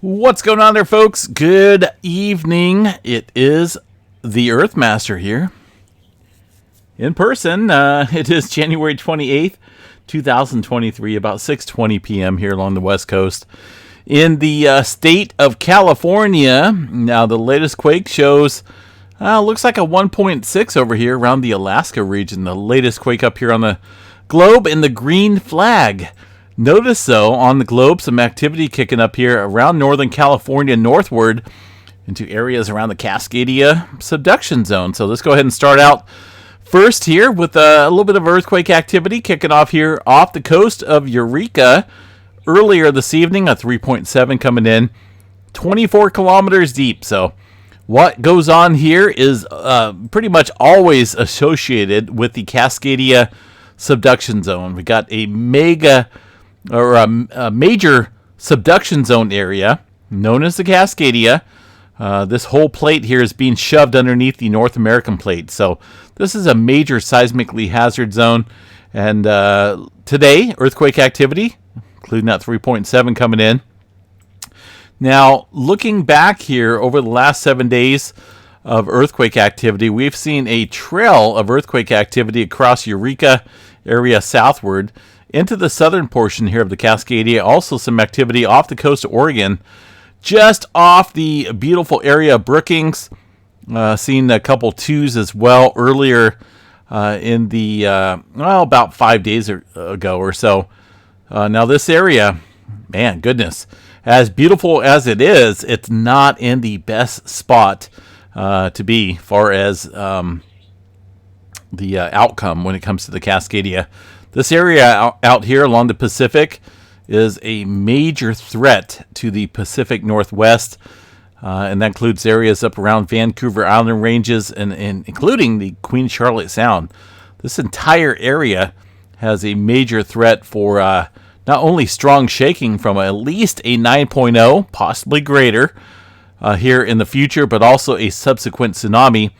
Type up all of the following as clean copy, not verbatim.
What's going on there, folks? Good evening. It is the Earthmaster here in person. It is January 28th, 2023, about 6:20 p.m. here along the West Coast in the state of California. Now, the latest quake shows looks like a 1.6 over here around the Alaska region. The latest quake up here on the globe in the green flag. Notice, though, on the globe, some activity kicking up here around Northern California northward into areas around the Cascadia subduction zone. So let's go ahead and start out first here with a little bit of earthquake activity kicking off here off the coast of Eureka. Earlier this evening, a 3.7 coming in, 24 kilometers deep. So what goes on here is pretty much always associated with the Cascadia subduction zone. We got a major subduction zone area known as the Cascadia. This whole plate here is being shoved underneath the North American plate. So this is a major seismically hazard zone. And today, earthquake activity, including that 3.7 coming in. Now, looking back here over the last 7 days of earthquake activity, we've seen a trail of earthquake activity across Eureka area southward into the southern portion here of the Cascadia. Also some activity off the coast of Oregon, just off the beautiful area of Brookings. Seen a couple twos as well earlier in the, about 5 days ago or so. Now this area, man, goodness, as beautiful as it is, it's not in the best spot to be far as the outcome when it comes to the Cascadia. This area out here along the Pacific is a major threat to the Pacific Northwest, and that includes areas up around Vancouver Island ranges and including the Queen Charlotte Sound. This entire area has a major threat for not only strong shaking from at least a 9.0, possibly greater, here in the future, but also a subsequent tsunami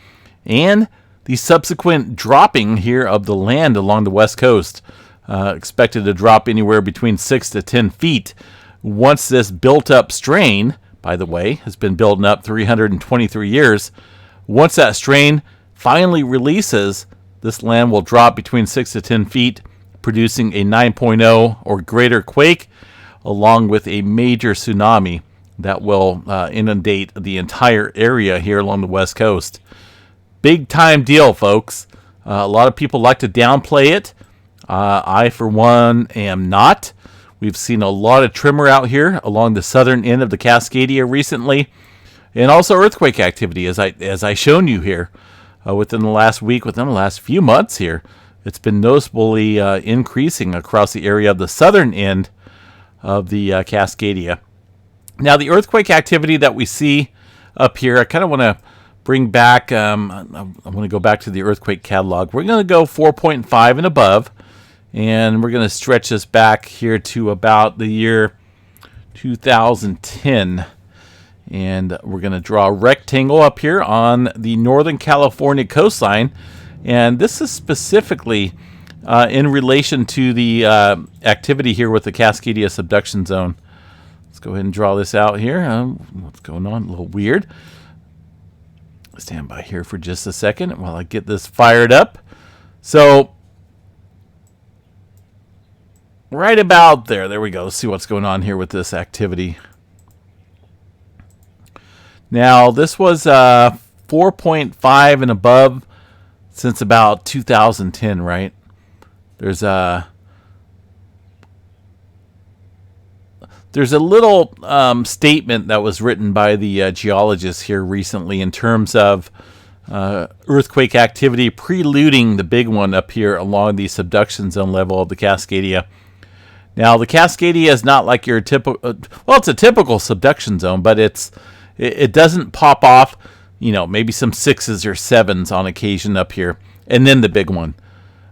and the subsequent dropping here of the land along the west coast, expected to drop anywhere between 6 to 10 feet. Once this built-up strain, by the way, has been building up 323 years, once that strain finally releases, this land will drop between 6 to 10 feet, producing a 9.0 or greater quake, along with a major tsunami that will inundate the entire area here along the west coast. Big time deal, folks. A lot of people like to downplay it. I, for one, am not. We've seen a lot of tremor out here along the southern end of the Cascadia recently, and also earthquake activity, as I shown you here within the last week, within the last few months here. It's been noticeably increasing across the area of the southern end of the Cascadia. Now, the earthquake activity that we see up here, I kind of want to bring back, I want to go back to the earthquake catalog. We're going to go 4.5 and above, and we're going to stretch this back here to about the year 2010. And we're going to draw a rectangle up here on the Northern California coastline. And this is specifically in relation to the activity here with the Cascadia subduction zone. Let's go ahead and draw this out here. What's going on? A little weird. Stand by here for just a second while I get this fired up. So, right about there we go. Let's see what's going on here with this activity. Now, this was 4.5 and above since about 2010, right? There's a little statement that was written by the geologists here recently in terms of earthquake activity preluding the big one up here along the subduction zone level of the Cascadia. Now, the Cascadia is not like your typical, well, it's a typical subduction zone, but it doesn't pop off, maybe some 6s or 7s on occasion up here, and then the big one.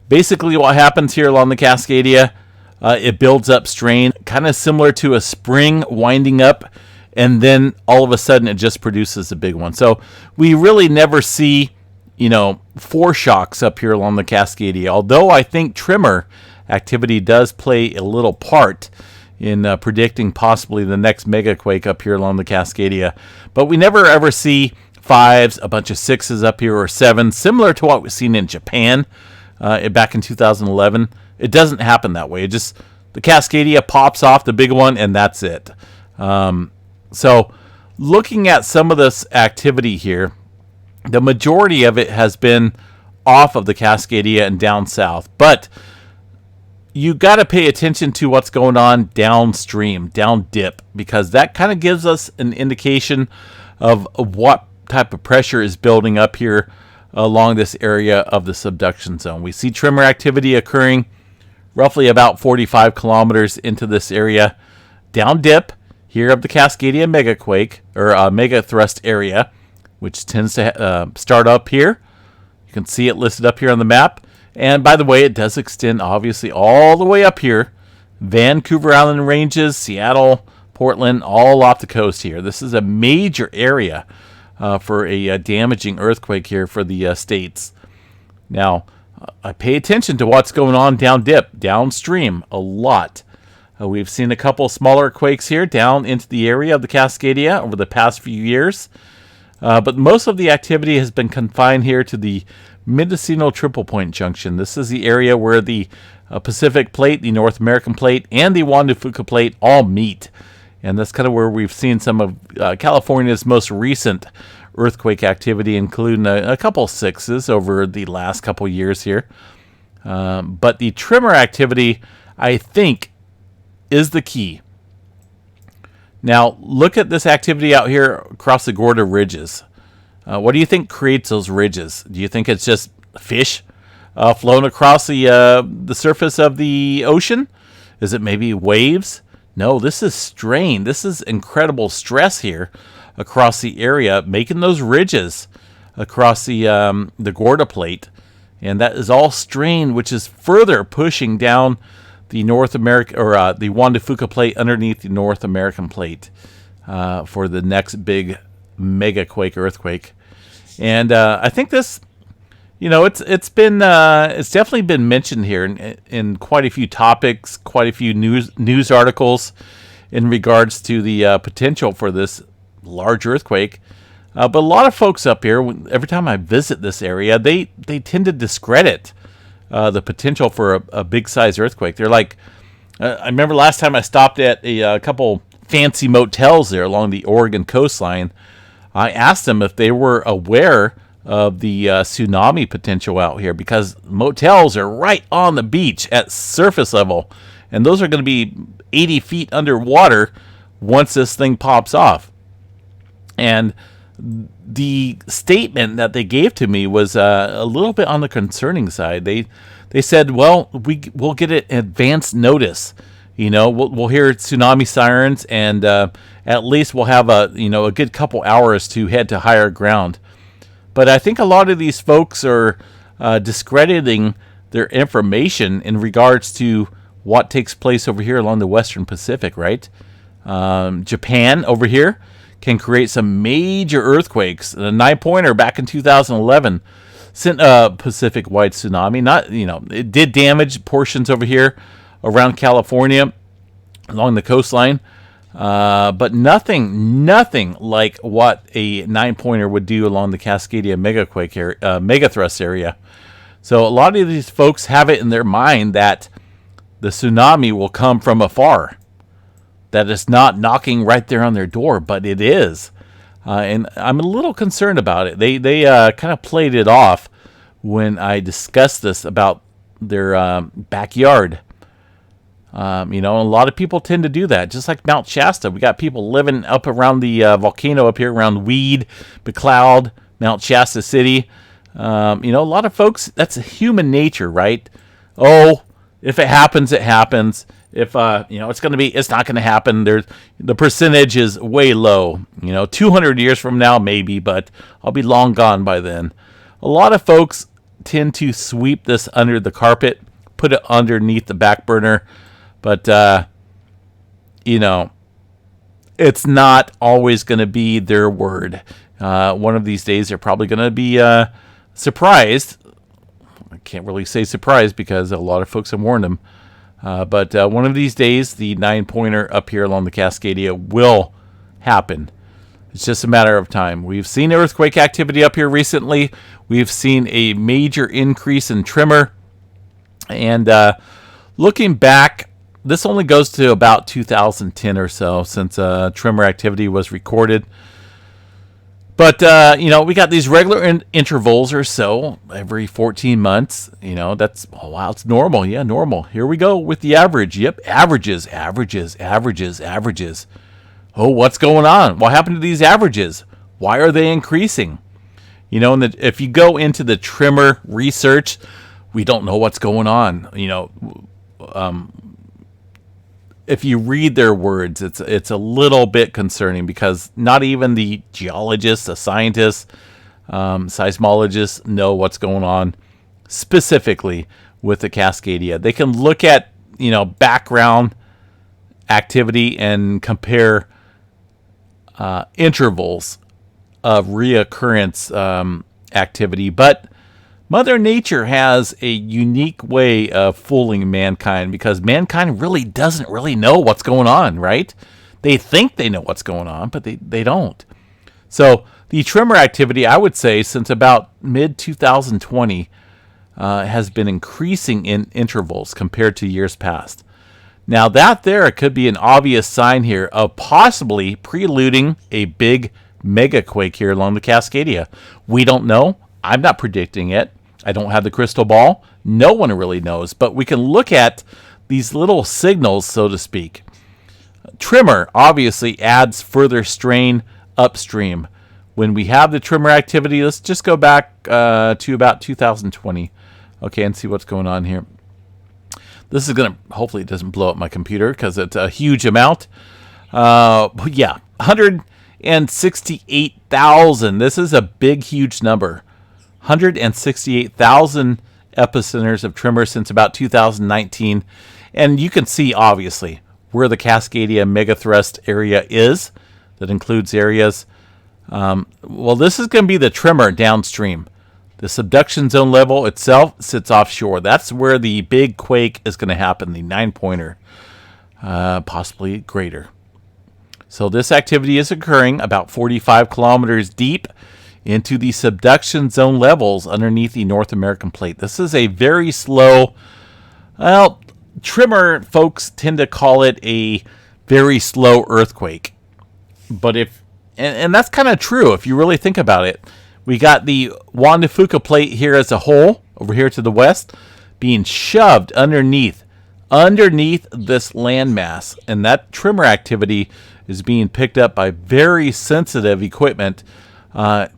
Basically, what happens here along the Cascadia, it builds up strain, kind of similar to a spring winding up, and then all of a sudden it just produces a big one. So we really never see, foreshocks up here along the Cascadia, although I think tremor activity does play a little part in predicting possibly the next megaquake up here along the Cascadia. But we never ever see 5s, a bunch of 6s up here, or 7s, similar to what we've seen in Japan back in 2011. It doesn't happen that way. It just, the Cascadia pops off, the big one, and that's it. So looking at some of this activity here, the majority of it has been off of the Cascadia and down south. But you got to pay attention to what's going on downstream, down dip, because that kind of gives us an indication of what type of pressure is building up here along this area of the subduction zone. We see tremor activity occurring roughly about 45 kilometers into this area, down dip here of the Cascadia megaquake, or mega thrust area, which tends to start up here. You can see it listed up here on the map. And by the way, it does extend obviously all the way up here. Vancouver Island ranges, Seattle, Portland, all off the coast here. This is a major area for a damaging earthquake here for the States. Now, I pay attention to what's going on down dip, downstream, a lot. We've seen a couple smaller quakes here down into the area of the Cascadia over the past few years. But most of the activity has been confined here to the Mendocino Triple Point Junction. This is the area where the Pacific Plate, the North American Plate, and the Juan de Fuca Plate all meet. And that's kind of where we've seen some of California's most recent earthquake activity, including a couple 6s over the last couple years here. But the tremor activity, I think, is the key. Now, look at this activity out here across the Gorda Ridges. What do you think creates those ridges? Do you think it's just fish flown across the surface of the ocean? Is it maybe waves? No, this is strain. This is incredible stress here across the area, making those ridges across the Gorda Plate. And that is all strain, which is further pushing down the North America, or the Juan de Fuca Plate underneath the North American Plate for the next big mega quake earthquake. And I think this, it's definitely been mentioned here in quite a few topics, quite a few news articles in regards to the potential for this large earthquake. But a lot of folks up here, every time I visit this area, they tend to discredit the potential for a big size earthquake. They're like, I remember last time I stopped at a couple fancy motels there along the Oregon coastline. I asked them if they were aware of the tsunami potential out here, because motels are right on the beach at surface level, and those are going to be 80 feet underwater once this thing pops off. And the statement that they gave to me was a little bit on the concerning side. They said, well, we'll get an advance notice. We'll hear tsunami sirens, and at least we'll have a good couple hours to head to higher ground. But I think a lot of these folks are discrediting their information in regards to what takes place over here along the Western Pacific, right? Japan over here can create some major earthquakes. The 9-pointer back in 2011 sent a Pacific-wide tsunami. It did damage portions over here around California along the coastline, but nothing like what a 9-pointer would do along the Cascadia megathrust area. So a lot of these folks have it in their mind that the tsunami will come from afar, that it's not knocking right there on their door, but it is. And I'm a little concerned about it. They kind of played it off when I discussed this about their backyard. A lot of people tend to do that, just like Mount Shasta. We got people living up around the volcano up here around Weed, McLeod, Mount Shasta City. A lot of folks, that's human nature, right? Oh, if it happens, it happens. If it's not going to happen. The percentage is way low. 200 years from now, maybe, but I'll be long gone by then. A lot of folks tend to sweep this under the carpet, put it underneath the back burner, but it's not always going to be their word. One of these days, they're probably going to be surprised. I can't really say surprised because a lot of folks have warned them. But one of these days, the 9-pointer up here along the Cascadia will happen. It's just a matter of time. We've seen earthquake activity up here recently. We've seen a major increase in tremor. And looking back, this only goes to about 2010 or so since tremor activity was recorded. But, we got these regular intervals or so every 14 months. That's, oh, wow, it's normal. Yeah, normal. Here we go with the average. Yep, averages. Oh, what's going on? What happened to these averages? Why are they increasing? And if you go into the tremor research, we don't know what's going on. If you read their words, it's a little bit concerning because not even the geologists, the scientists, seismologists know what's going on specifically with the Cascadia. They can look at background activity and compare intervals of reoccurrence activity, but Mother Nature has a unique way of fooling mankind because mankind really doesn't really know what's going on, right? They think they know what's going on, but they don't. So the tremor activity, I would say, since about mid-2020, has been increasing in intervals compared to years past. Now that there could be an obvious sign here of possibly preluding a big megaquake here along the Cascadia. We don't know. I'm not predicting it. I don't have the crystal ball. No one really knows. But we can look at these little signals, so to speak. Tremor obviously adds further strain upstream. When we have the tremor activity, let's just go back to about 2020. Okay, and see what's going on here. This is going to, hopefully it doesn't blow up my computer because it's a huge amount. 168,000. This is a big, huge number. 168,000 epicenters of tremor since about 2019. And you can see, obviously, where the Cascadia megathrust area is. That includes areas. This is going to be the tremor downstream. The subduction zone level itself sits offshore. That's where the big quake is going to happen, the 9-pointer, possibly greater. So this activity is occurring about 45 kilometers deep into the subduction zone levels underneath the North American plate. This is a very slow, tremor folks tend to call it a very slow earthquake. But and that's kind of true if you really think about it. We got the Juan de Fuca plate here as a whole, over here to the west, being shoved underneath this landmass. And that tremor activity is being picked up by very sensitive equipment. But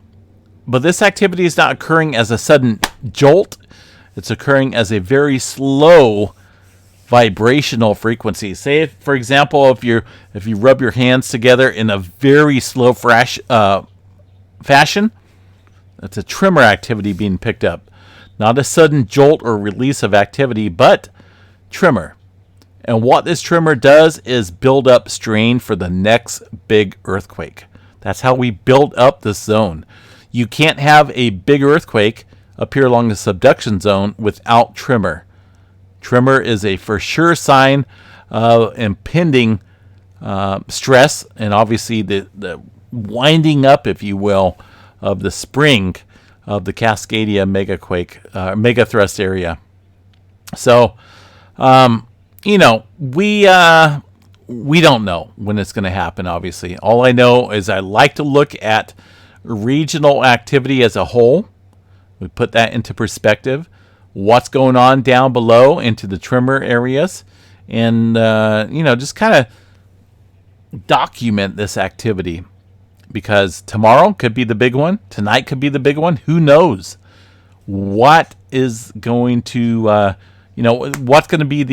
this activity is not occurring as a sudden jolt. It's occurring as a very slow vibrational frequency. Say, for example, if you rub your hands together in a very slow fashion, that's a tremor activity being picked up. Not a sudden jolt or release of activity, but tremor. And what this tremor does is build up strain for the next big earthquake. That's how we build up this zone. You can't have a big earthquake up here along the subduction zone without tremor. Tremor is a for sure sign of impending stress, and obviously the winding up, if you will, of the spring of the Cascadia megathrust area. So, we don't know when it's going to happen, obviously. All I know is I like to look at regional activity as a whole. We put that into perspective. What's going on down below into the tremor areas. And, just kind of document this activity. Because tomorrow could be the big one. Tonight could be the big one. Who knows? What is going to, what's going to be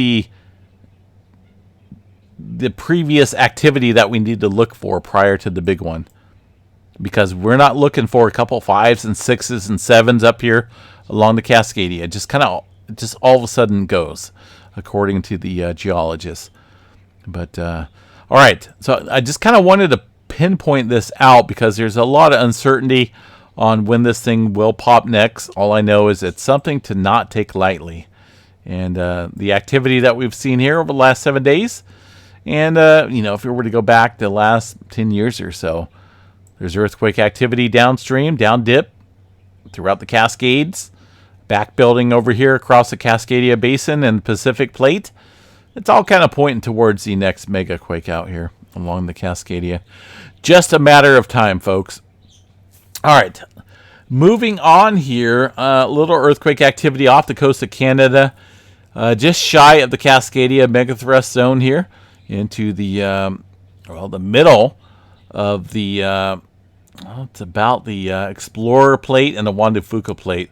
the previous activity that we need to look for prior to the big one. Because we're not looking for a couple 5s and 6s and 7s up here along the Cascadia. It just all of a sudden goes, according to the geologists. But, all right. So I just kind of wanted to pinpoint this out because there's a lot of uncertainty on when this thing will pop next. All I know is it's something to not take lightly. And the activity that we've seen here over the last 7 days, and if we were to go back the last 10 years or so, there's earthquake activity downstream, down dip, throughout the Cascades, back building over here across the Cascadia Basin and Pacific Plate. It's all kind of pointing towards the next mega quake out here along the Cascadia. Just a matter of time, folks. All right, moving on here, a little earthquake activity off the coast of Canada, just shy of the Cascadia megathrust zone here, into the the middle of the it's about the Explorer Plate and the Juan de Fuca Plate.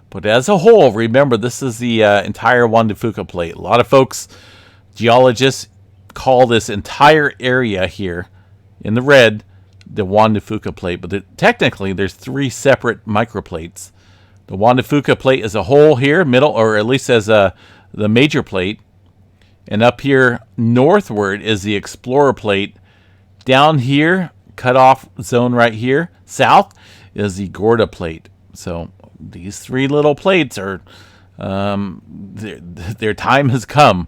But as a whole, remember, this is the entire Juan de Fuca Plate. A lot of folks, geologists, call this entire area here in the red the Juan de Fuca Plate. But technically, there's 3 separate microplates. The Juan de Fuca Plate as a whole here, middle, or at least as the major plate. And up here northward is the Explorer Plate. Down here, cut off zone right here, south, is the Gorda Plate. So these 3 little plates are, their time has come.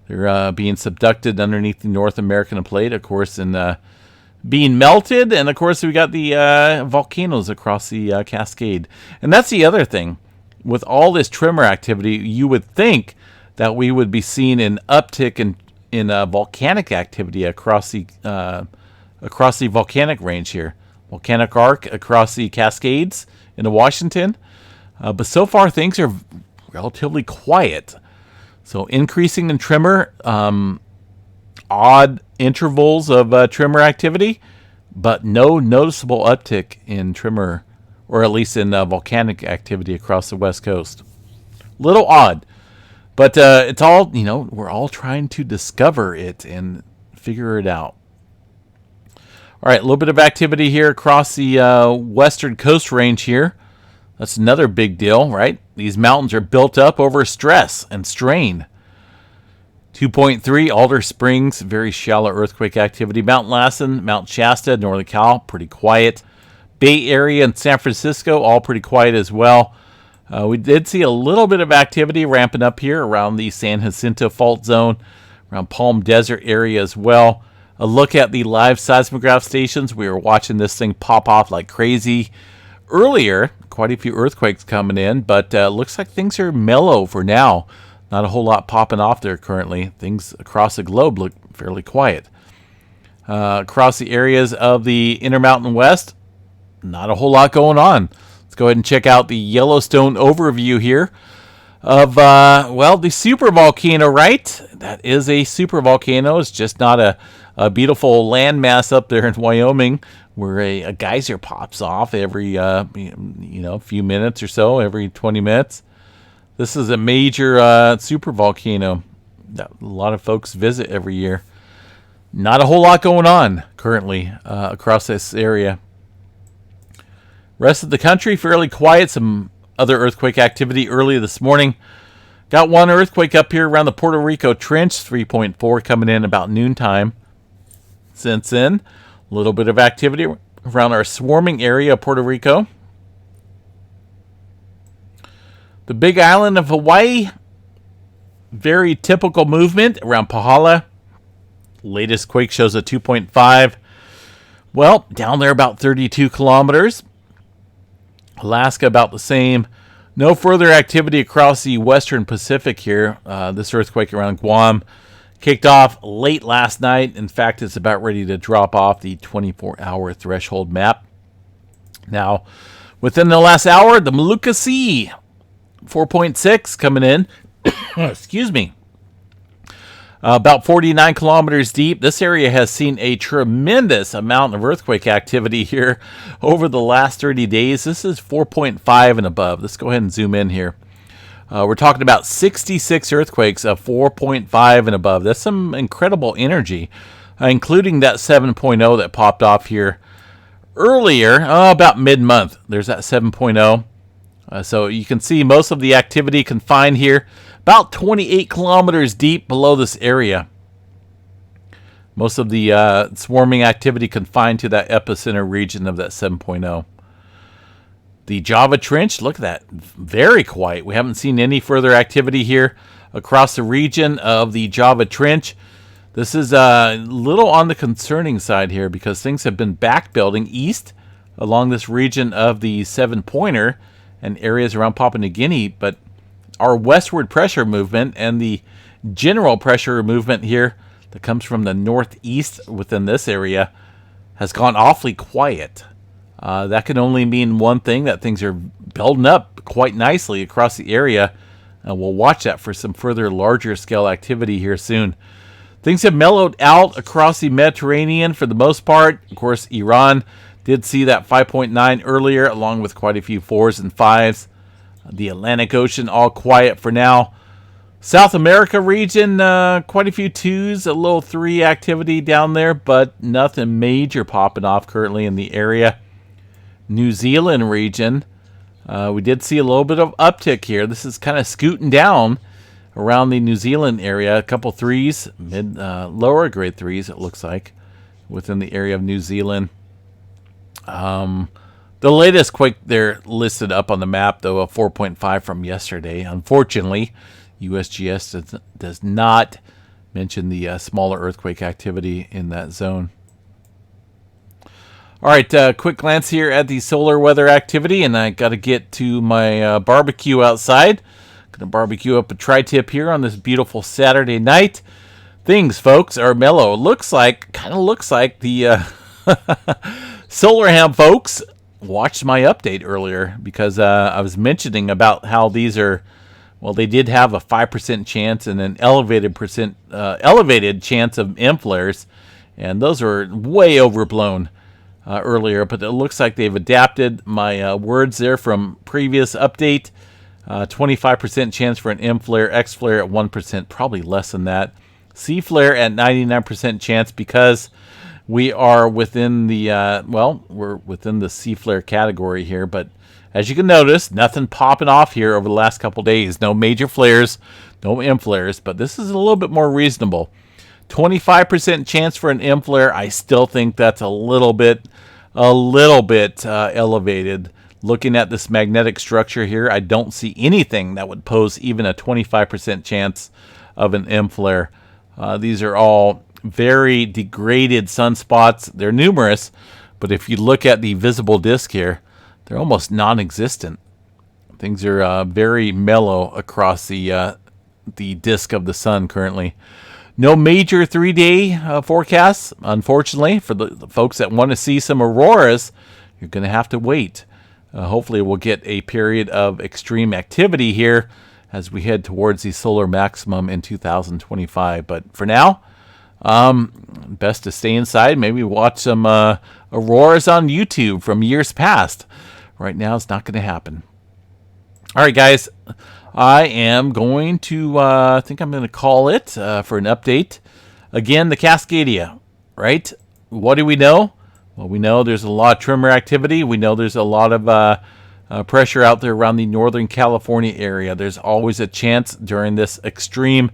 They're being subducted underneath the North American Plate, of course, and being melted. And of course, we got the volcanoes across the Cascade. And that's the other thing. With all this tremor activity, you would think that we would be seeing an uptick in volcanic activity across the volcanic range here. Volcanic arc across the Cascades into Washington. But so far, things are relatively quiet. So increasing in tremor, odd intervals of tremor activity, but no noticeable uptick in tremor, or at least in volcanic activity across the West Coast. Little odd. But it's all, we're all trying to discover it and figure it out. All right, a little bit of activity here across the western coast range here. That's another big deal, right? These mountains are built up over stress and strain. 2.3, Alder Springs, very shallow earthquake activity. Mount Lassen, Mount Shasta, Northern Cal, pretty quiet. Bay Area and San Francisco, all pretty quiet as well. We did see a little bit of activity ramping up here around the San Jacinto Fault Zone, around Palm Desert area as well. A look at the live seismograph stations. We were watching this thing pop off like crazy earlier. Quite a few earthquakes coming in, but looks like things are mellow for now. Not a whole lot popping off there currently. Things across the globe look fairly quiet. Across the areas of the Intermountain West, not a whole lot going on. Let's go ahead and check out the Yellowstone overview here of, the supervolcano, right? That is a supervolcano. It's just not a beautiful landmass up there in Wyoming where a geyser pops off every, few minutes or so, every 20 minutes. This is a major supervolcano that a lot of folks visit every year. Not a whole lot going on currently across this area. Rest of the country, fairly quiet. Some other earthquake activity early this morning. Got one earthquake up here around the Puerto Rico Trench, 3.4 coming in about noontime. Since then, a little bit of activity around our swarming area of Puerto Rico. The Big Island of Hawaii, very typical movement around Pahala. Latest quake shows a 2.5. Well, down there about 32 kilometers. Alaska about the same. No further activity across the western Pacific here. This earthquake around Guam kicked off late last night. In fact, it's about ready to drop off the 24-hour threshold map. Now, within the last hour, the Molucca Sea, 4.6 coming in. Excuse me. About 49 kilometers deep. This area has seen a tremendous amount of earthquake activity here over the last 30 days. This is 4.5 and above. Let's go ahead and zoom in here. We're talking about 66 earthquakes of 4.5 and above. That's some incredible energy, including that 7.0 that popped off here earlier, about mid-month. There's that 7.0. So you can see most of the activity confined here, about 28 kilometers deep below this area. Most of the swarming activity confined to that epicenter region of that 7.0. The Java Trench, look at that, very quiet. We haven't seen any further activity here. across the region of the Java Trench. This is a little on the concerning side here because things have been back building east along this region of the 7-pointer and areas around Papua New Guinea, but our westward pressure movement and the general pressure movement here that comes from the northeast within this area has gone awfully quiet. That can only mean one thing, that things are building up quite nicely across the area. We'll watch that for some further larger scale activity here soon. Things have mellowed out across the Mediterranean for the most part. Of course, Iran did see that 5.9 earlier, along with quite a few 4s and 5s. The Atlantic Ocean all quiet for now. South America region, quite a few 2s, a little 3 activity down there, but nothing major popping off currently in the area. New Zealand region, we did see a little bit of uptick here. This is kind of scooting down around the New Zealand area. A couple 3s, lower grade 3s, it looks like, within the area of New Zealand. The latest quake there listed up on the map, though, a 4.5 from yesterday. Unfortunately, USGS does not mention the smaller earthquake activity in that zone. All right, quick glance here at the solar weather activity, and I got to get to my barbecue outside. Gonna barbecue up a tri-tip here on this beautiful Saturday night. Things, folks, are mellow. Kind of looks like the Solar Ham folks watched my update earlier because I was mentioning about how these are, well, they did have a 5% chance and an elevated chance of M flares, and those are way overblown earlier. But it looks like they've adapted my words there from previous update. 25% chance for an M flare, X flare at 1%, probably less than that. C flare at 99% chance because we are within the, we're within the C flare category here. But as you can notice, nothing popping off here over the last couple days. No major flares, no M flares, but this is a little bit more reasonable. 25% chance for an M flare. I still think that's a little bit elevated. Looking at this magnetic structure here, I don't see anything that would pose even a 25% chance of an M flare. These are all very degraded sunspots. They're numerous, but if you look at the visible disk here, they're almost non-existent. Things are very mellow across the disk of the sun currently. No major 3-day forecasts, unfortunately. For the folks that want to see some auroras, you're going to have to wait. Hopefully we'll get a period of extreme activity here as we head towards the solar maximum in 2025. But for now, best to stay inside. Maybe watch some auroras on YouTube from years past. Right now, it's not going to happen. All right, guys. I am going to, I think I'm going to call it for an update. Again, the Cascadia, right? What do we know? Well, we know there's a lot of tremor activity. We know there's a lot of pressure out there around the Northern California area. There's always a chance during this extreme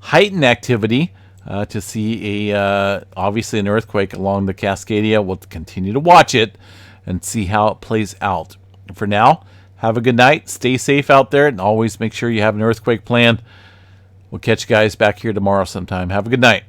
heightened activity to see obviously an earthquake along the Cascadia. We'll continue to watch it and see how it plays out. For now, have a good night. Stay safe out there, and always make sure you have an earthquake plan. We'll catch you guys back here tomorrow sometime. Have a good night.